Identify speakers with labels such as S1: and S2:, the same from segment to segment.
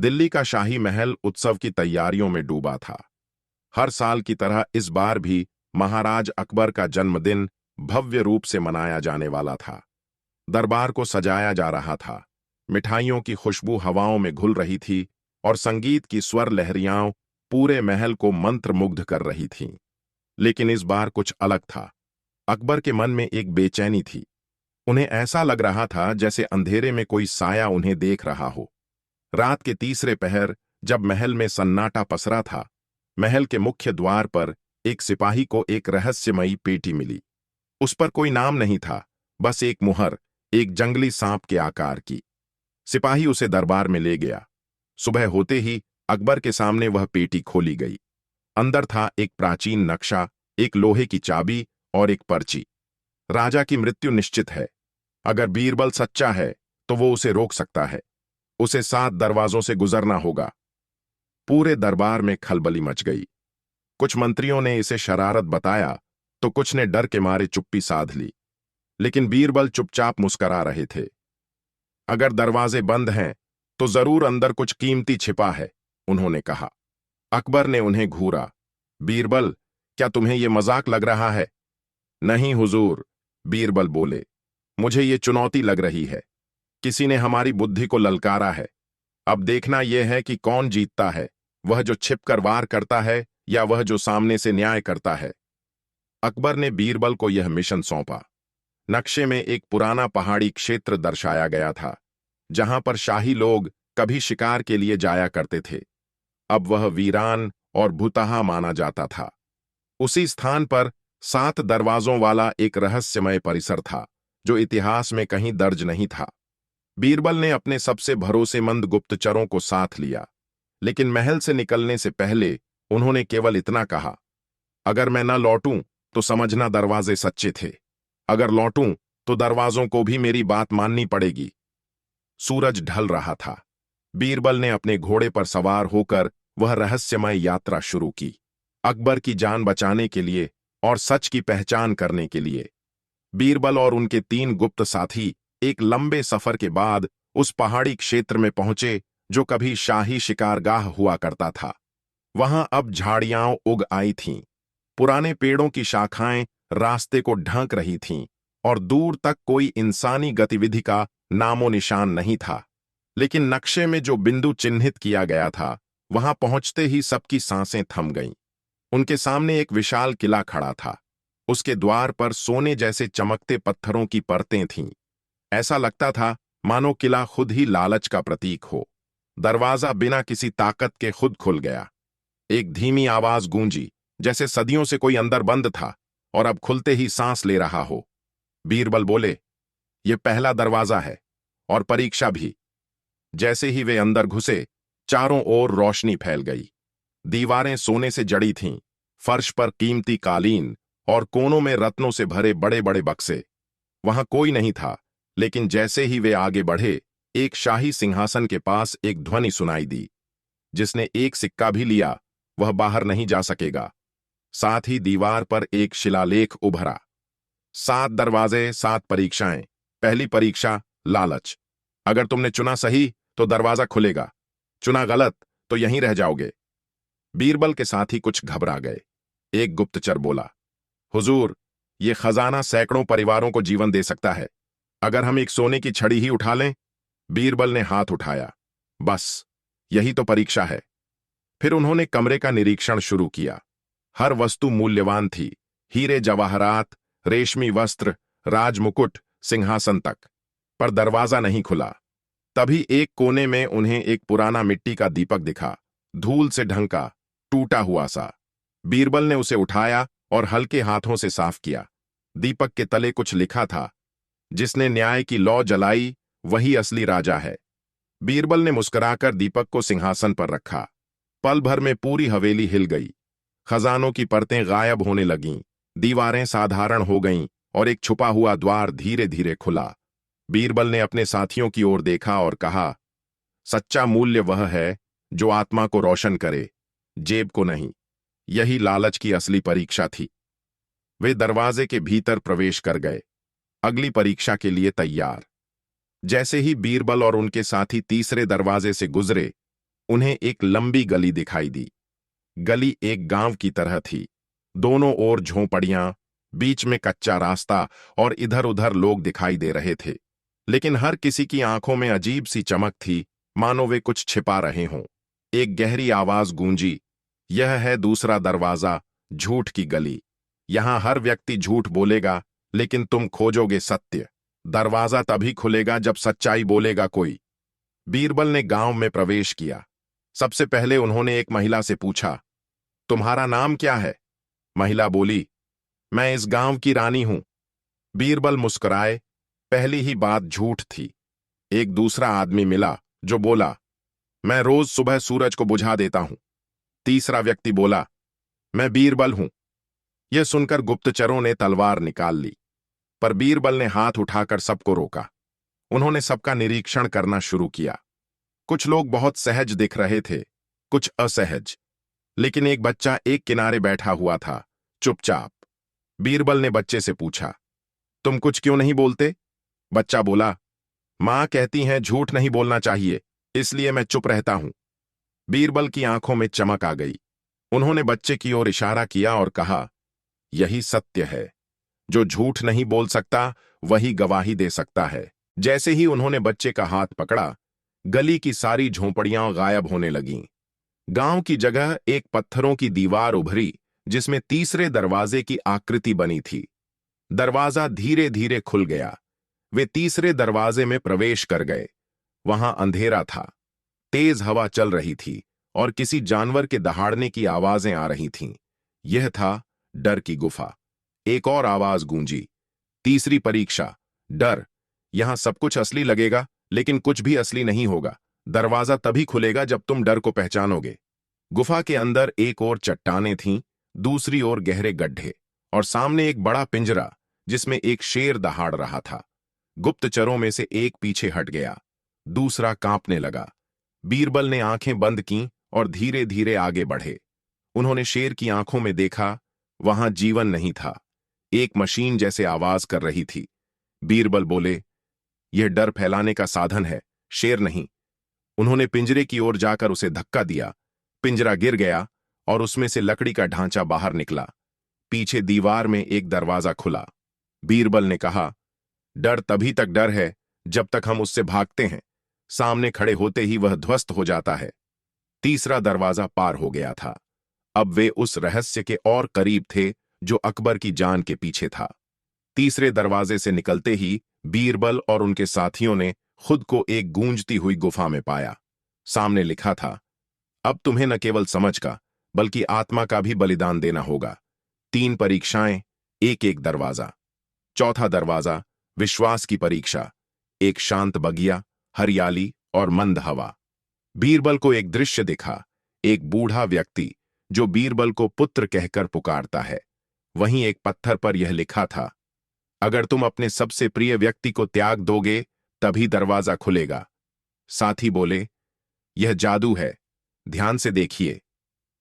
S1: दिल्ली का शाही महल उत्सव की तैयारियों में डूबा था। हर साल की तरह इस बार भी महाराज अकबर का जन्मदिन भव्य रूप से मनाया जाने वाला था। दरबार को सजाया जा रहा था, मिठाइयों की खुशबू हवाओं में घुल रही थी और संगीत की स्वर लहरियां पूरे महल को मंत्रमुग्ध कर रही थीं। लेकिन इस बार कुछ अलग था। अकबर के मन में एक बेचैनी थी। उन्हें ऐसा लग रहा था जैसे अंधेरे में कोई साया उन्हें देख रहा हो। रात के तीसरे पहर जब महल में सन्नाटा पसरा था, महल के मुख्य द्वार पर एक सिपाही को एक रहस्यमयी पेटी मिली। उस पर कोई नाम नहीं था, बस एक मुहर, एक जंगली सांप के आकार की। सिपाही उसे दरबार में ले गया। सुबह होते ही अकबर के सामने वह पेटी खोली गई। अंदर था एक प्राचीन नक्शा, एक लोहे की चाबी और एक पर्ची। राजा की मृत्यु निश्चित है। अगर बीरबल सच्चा है तो वो उसे रोक सकता है। उसे 7 दरवाजों से गुजरना होगा। पूरे दरबार में खलबली मच गई। कुछ मंत्रियों ने इसे शरारत बताया तो कुछ ने डर के मारे चुप्पी साध ली। लेकिन बीरबल चुपचाप मुस्करा रहे थे। अगर दरवाजे बंद हैं तो जरूर अंदर कुछ कीमती छिपा है, उन्होंने कहा। अकबर ने उन्हें घूरा। बीरबल, क्या तुम्हें यह मजाक लग रहा है? नहीं हुजूर, बीरबल बोले, मुझे ये चुनौती लग रही है। किसी ने हमारी बुद्धि को ललकारा है। अब देखना यह है कि कौन जीतता है, वह जो छिपकर वार करता है या वह जो सामने से न्याय करता है। अकबर ने बीरबल को यह मिशन सौंपा। नक्शे में एक पुराना पहाड़ी क्षेत्र दर्शाया गया था, जहां पर शाही लोग कभी शिकार के लिए जाया करते थे। अब वह वीरान और भुतहा माना जाता था। उसी स्थान पर 7 दरवाजों वाला एक रहस्यमय परिसर था, जो इतिहास में कहीं दर्ज नहीं था। बीरबल ने अपने सबसे भरोसेमंद गुप्तचरों को साथ लिया, लेकिन महल से निकलने से पहले उन्होंने केवल इतना कहा, अगर मैं न लौटूं तो समझना दरवाजे सच्चे थे। अगर लौटूं तो दरवाजों को भी मेरी बात माननी पड़ेगी। सूरज ढल रहा था। बीरबल ने अपने घोड़े पर सवार होकर वह रहस्यमय यात्रा शुरू की, अकबर की जान बचाने के लिए और सच की पहचान करने के लिए। बीरबल और उनके 3 गुप्त साथी एक लंबे सफर के बाद उस पहाड़ी क्षेत्र में पहुंचे जो कभी शाही शिकारगाह हुआ करता था। वहां अब झाड़ियां उग आई थीं। पुराने पेड़ों की शाखाएं रास्ते को ढक रही थीं और दूर तक कोई इंसानी गतिविधि का नामो निशान नहीं था। लेकिन नक्शे में जो बिंदु चिन्हित किया गया था, वहां पहुंचते ही सबकी सांसें थम गईं। उनके सामने एक विशाल किला खड़ा था। उसके द्वार पर सोने जैसे चमकते पत्थरों की परतें थीं। ऐसा लगता था मानो किला खुद ही लालच का प्रतीक हो। दरवाजा बिना किसी ताकत के खुद खुल गया। एक धीमी आवाज गूंजी, जैसे सदियों से कोई अंदर बंद था और अब खुलते ही सांस ले रहा हो। बीरबल बोले, यह पहला दरवाजा है और परीक्षा भी। जैसे ही वे अंदर घुसे, चारों ओर रोशनी फैल गई। दीवारें सोने से जड़ी थीं, फर्श पर कीमती कालीन और कोनों में रत्नों से भरे बड़े बड़े बक्से। वहां कोई नहीं था, लेकिन जैसे ही वे आगे बढ़े, एक शाही सिंहासन के पास एक ध्वनि सुनाई दी, जिसने एक सिक्का भी लिया वह बाहर नहीं जा सकेगा। साथ ही दीवार पर एक शिलालेख उभरा, 7 दरवाजे, 7 परीक्षाएं। पहली परीक्षा, लालच। अगर तुमने चुना सही तो दरवाजा खुलेगा, चुना गलत तो यहीं रह जाओगे। बीरबल के साथी कुछ घबरा गए। एक गुप्तचर बोला, हुजूर, ये खजाना सैकड़ों परिवारों को जीवन दे सकता है। अगर हम एक सोने की छड़ी ही उठा लें। बीरबल ने हाथ उठाया, बस यही तो परीक्षा है। फिर उन्होंने कमरे का निरीक्षण शुरू किया। हर वस्तु मूल्यवान थी, हीरे जवाहरात, रेशमी वस्त्र, राजमुकुट, सिंहासन तक। पर दरवाजा नहीं खुला। तभी एक कोने में उन्हें एक पुराना मिट्टी का दीपक दिखा, धूल से ढंका, टूटा हुआ सा। बीरबल ने उसे उठाया और हल्के हाथों से साफ किया। दीपक के तले कुछ लिखा था, जिसने न्याय की लौ जलाई वही असली राजा है। बीरबल ने मुस्कुराकर दीपक को सिंहासन पर रखा। पल भर में पूरी हवेली हिल गई। खजानों की परतें गायब होने लगीं, दीवारें साधारण हो गईं और एक छुपा हुआ द्वार धीरे धीरे खुला। बीरबल ने अपने साथियों की ओर देखा और कहा, सच्चा मूल्य वह है जो आत्मा को रोशन करे, जेब को नहीं। यही लालच की असली परीक्षा थी। वे दरवाजे के भीतर प्रवेश कर गए, अगली परीक्षा के लिए तैयार। जैसे ही बीरबल और उनके साथी तीसरे दरवाजे से गुजरे, उन्हें एक लंबी गली दिखाई दी। गली एक गांव की तरह थी। दोनों ओर झोंपड़ियां, बीच में कच्चा रास्ता और इधर उधर लोग दिखाई दे रहे थे। लेकिन हर किसी की आंखों में अजीब सी चमक थी, मानो वे कुछ छिपा रहे हों। एक गहरी आवाज गूंजी, यह है दूसरा दरवाजा, झूठ की गली। यहां हर व्यक्ति झूठ बोलेगा, लेकिन तुम खोजोगे सत्य। दरवाजा तभी खुलेगा जब सच्चाई बोलेगा कोई। बीरबल ने गांव में प्रवेश किया। सबसे पहले उन्होंने एक महिला से पूछा, तुम्हारा नाम क्या है? महिला बोली, मैं इस गांव की रानी हूं। बीरबल मुस्कुराए, पहली ही बात झूठ थी। एक दूसरा आदमी मिला जो बोला, मैं रोज सुबह सूरज को बुझा देता हूं। तीसरा व्यक्ति बोला, मैं बीरबल हूं। यह सुनकर गुप्तचरों ने तलवार निकाल ली, पर बीरबल ने हाथ उठाकर सबको रोका। उन्होंने सबका निरीक्षण करना शुरू किया। कुछ लोग बहुत सहज दिख रहे थे, कुछ असहज, लेकिन एक बच्चा एक किनारे बैठा हुआ था, चुपचाप। बीरबल ने बच्चे से पूछा, तुम कुछ क्यों नहीं बोलते? बच्चा बोला, मां कहती हैं झूठ नहीं बोलना चाहिए, इसलिए मैं चुप रहता हूं। बीरबल की आंखों में चमक आ गई। उन्होंने बच्चे की ओर इशारा किया और कहा, यही सत्य है। जो झूठ नहीं बोल सकता वही गवाही दे सकता है। जैसे ही उन्होंने बच्चे का हाथ पकड़ा, गली की सारी झोंपड़ियां गायब होने लगीं। गांव की जगह एक पत्थरों की दीवार उभरी, जिसमें तीसरे दरवाजे की आकृति बनी थी। दरवाजा धीरे धीरे खुल गया। वे तीसरे दरवाजे में प्रवेश कर गए। वहां अंधेरा था, तेज हवा चल रही थी और किसी जानवर के दहाड़ने की आवाजें आ रही थीं। यह था डर की गुफा। एक और आवाज गूंजी, तीसरी परीक्षा, डर। यहां सब कुछ असली लगेगा, लेकिन कुछ भी असली नहीं होगा। दरवाजा तभी खुलेगा जब तुम डर को पहचानोगे। गुफा के अंदर एक ओर चट्टानें थीं, दूसरी ओर गहरे गड्ढे, और सामने एक बड़ा पिंजरा जिसमें एक शेर दहाड़ रहा था। गुप्तचरों में से एक पीछे हट गया, दूसरा कांपने लगा। बीरबल ने आंखें बंद कीं और धीरे धीरे आगे बढ़े। उन्होंने शेर की आंखों में देखा, वहां जीवन नहीं था, एक मशीन जैसे आवाज कर रही थी। बीरबल बोले, यह डर फैलाने का साधन है, शेर नहीं। उन्होंने पिंजरे की ओर जाकर उसे धक्का दिया। पिंजरा गिर गया और उसमें से लकड़ी का ढांचा बाहर निकला। पीछे दीवार में एक दरवाजा खुला। बीरबल ने कहा, डर तभी तक डर है जब तक हम उससे भागते हैं। सामने खड़े होते ही वह ध्वस्त हो जाता है। तीसरा दरवाजा पार हो गया था। अब वे उस रहस्य के और करीब थे जो अकबर की जान के पीछे था। तीसरे दरवाजे से निकलते ही बीरबल और उनके साथियों ने खुद को एक गूंजती हुई गुफा में पाया। सामने लिखा था, अब तुम्हें न केवल समझ का बल्कि आत्मा का भी बलिदान देना होगा। 3 परीक्षाएं, एक एक दरवाजा। चौथा दरवाजा, विश्वास की परीक्षा। एक शांत बगिया, हरियाली और मंद हवा। बीरबल को एक दृश्य दिखा, एक बूढ़ा व्यक्ति जो बीरबल को पुत्र कहकर पुकारता है। वहीं एक पत्थर पर यह लिखा था, अगर तुम अपने सबसे प्रिय व्यक्ति को त्याग दोगे तभी दरवाजा खुलेगा। साथी बोले, यह जादू है, ध्यान से देखिए।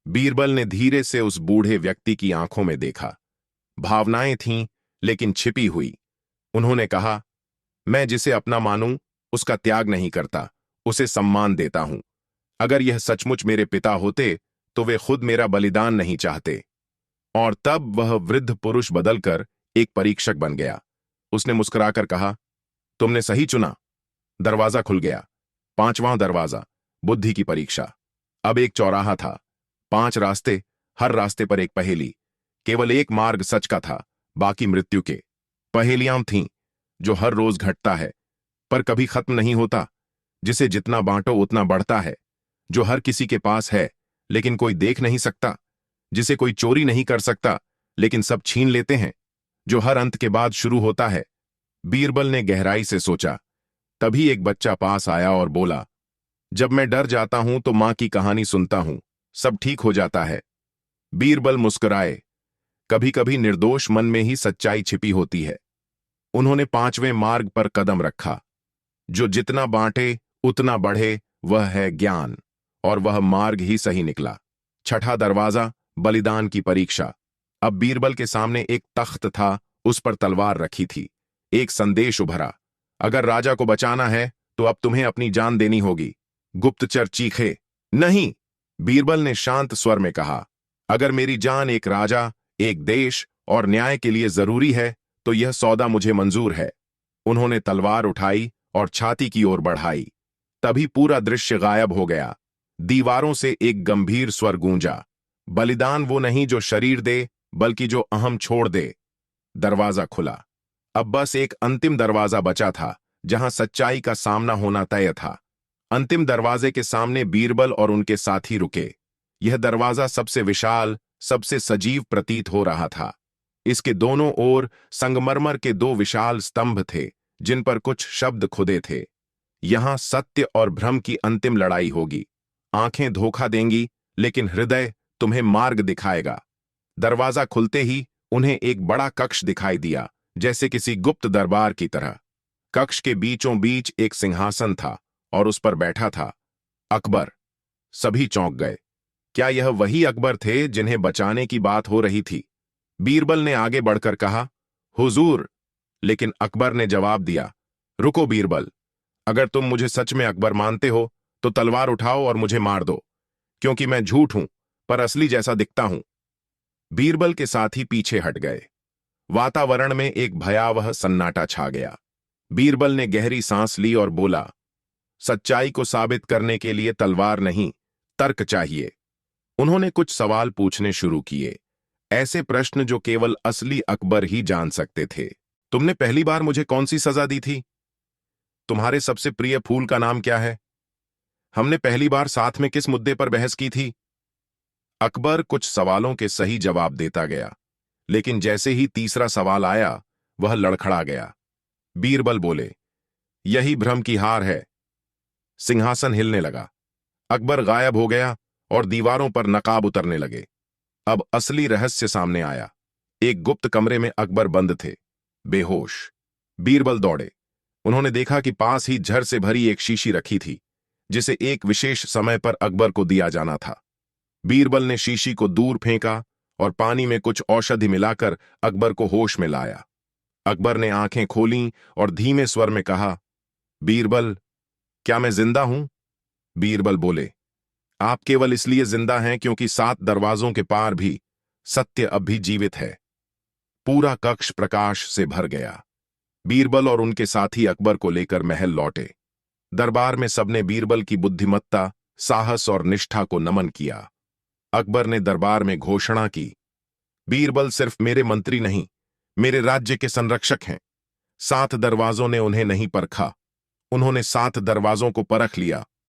S1: बीरबल ने धीरे से उस बूढ़े व्यक्ति की आंखों में देखा। भावनाएं थीं, लेकिन छिपी हुई। उन्होंने कहा, मैं जिसे अपना मानूं उसका त्याग नहीं करता, उसे सम्मान देता हूं। अगर यह सचमुच मेरे पिता होते तो वे खुद मेरा बलिदान नहीं चाहते। और तब वह वृद्ध पुरुष बदलकर एक परीक्षक बन गया। उसने मुस्कुराकर कहा, तुमने सही चुना। दरवाजा खुल गया। 5वां दरवाजा, बुद्धि की परीक्षा। अब एक चौराहा था, 5 रास्ते, हर रास्ते पर एक पहेली। केवल एक मार्ग सच का था, बाकी मृत्यु के। पहेलियां थीं जो हर रोज घटता है पर कभी खत्म नहीं होता, जिसे जितना बांटो उतना बढ़ता है, जो हर किसी के पास है लेकिन कोई देख नहीं सकता, जिसे कोई चोरी नहीं कर सकता लेकिन सब छीन लेते हैं, जो हर अंत के बाद शुरू होता है। बीरबल ने गहराई से सोचा। तभी एक बच्चा पास आया और बोला, जब मैं डर जाता हूं तो मां की कहानी सुनता हूं, सब ठीक हो जाता है। बीरबल मुस्कुराए, कभी कभी निर्दोष मन में ही सच्चाई छिपी होती है। उन्होंने 5वें मार्ग पर कदम रखा। जो जितना बांटे उतना बढ़े, वह है ज्ञान, और वह मार्ग ही सही निकला। 6ठा दरवाजा, बलिदान की परीक्षा। अब बीरबल के सामने एक तख्त था, उस पर तलवार रखी थी। एक संदेश उभरा, अगर राजा को बचाना है तो अब तुम्हें अपनी जान देनी होगी। गुप्तचर चीखे, नहीं, बीरबल ने शांत स्वर में कहा, अगर मेरी जान एक राजा, एक देश और न्याय के लिए जरूरी है तो यह सौदा मुझे मंजूर है। उन्होंने तलवार उठाई और छाती की ओर बढ़ाई। तभी पूरा दृश्य गायब हो गया। दीवारों से एक गंभीर स्वर गूंजा, बलिदान वो नहीं जो शरीर दे, बल्कि जो अहम छोड़ दे। दरवाजा खुला। अब बस एक अंतिम दरवाजा बचा था, जहां सच्चाई का सामना होना तय था। अंतिम दरवाजे के सामने बीरबल और उनके साथी रुके। यह दरवाजा सबसे विशाल, सबसे सजीव प्रतीत हो रहा था। इसके दोनों ओर संगमरमर के दो विशाल स्तंभ थे, जिन पर कुछ शब्द खुदे थे। यहां सत्य और भ्रम की अंतिम लड़ाई होगी। आंखें धोखा देंगी, लेकिन हृदय तुम्हें मार्ग दिखाएगा। दरवाजा खुलते ही उन्हें एक बड़ा कक्ष दिखाई दिया, जैसे किसी गुप्त दरबार की तरह। कक्ष के बीचों बीच एक सिंहासन था और उस पर बैठा था अकबर। सभी चौंक गए। क्या यह वही अकबर थे जिन्हें बचाने की बात हो रही थी? बीरबल ने आगे बढ़कर कहा, हुजूर। लेकिन अकबर ने जवाब दिया, रुको बीरबल, अगर तुम मुझे सच में अकबर मानते हो तो तलवार उठाओ और मुझे मार दो, क्योंकि मैं झूठ हूं पर असली जैसा दिखता हूं। बीरबल के साथी पीछे हट गए। वातावरण में एक भयावह सन्नाटा छा गया। बीरबल ने गहरी सांस ली और बोला, सच्चाई को साबित करने के लिए तलवार नहीं, तर्क चाहिए। उन्होंने कुछ सवाल पूछने शुरू किए, ऐसे प्रश्न जो केवल असली अकबर ही जान सकते थे। तुमने पहली बार मुझे कौन सी सजा दी थी? तुम्हारे सबसे प्रिय फूल का नाम क्या है? हमने पहली बार साथ में किस मुद्दे पर बहस की थी? अकबर कुछ सवालों के सही जवाब देता गया, लेकिन जैसे ही तीसरा सवाल आया, वह लड़खड़ा गया। बीरबल बोले, यही भ्रम की हार है। सिंहासन हिलने लगा। अकबर गायब हो गया और दीवारों पर नकाब उतरने लगे। अब असली रहस्य सामने आया। एक गुप्त कमरे में अकबर बंद थे, बेहोश। बीरबल दौड़े। उन्होंने देखा कि पास ही झर से भरी एक शीशी रखी थी, जिसे एक विशेष समय पर अकबर को दिया जाना था। बीरबल ने शीशी को दूर फेंका और पानी में कुछ औषधि मिलाकर अकबर को होश में लाया। अकबर ने आंखें खोलीं और धीमे स्वर में कहा, बीरबल, क्या मैं जिंदा हूं? बीरबल बोले, आप केवल इसलिए जिंदा हैं क्योंकि 7 दरवाजों के पार भी सत्य अब भी जीवित है। पूरा कक्ष प्रकाश से भर गया। बीरबल और उनके साथी अकबर को लेकर महल लौटे। दरबार में सबने बीरबल की बुद्धिमत्ता, साहस और निष्ठा को नमन किया। अकबर ने दरबार में घोषणा की, बीरबल सिर्फ मेरे मंत्री नहीं, मेरे राज्य के संरक्षक हैं। 7 दरवाजों ने उन्हें नहीं परखा, उन्होंने 7 दरवाजों को परख लिया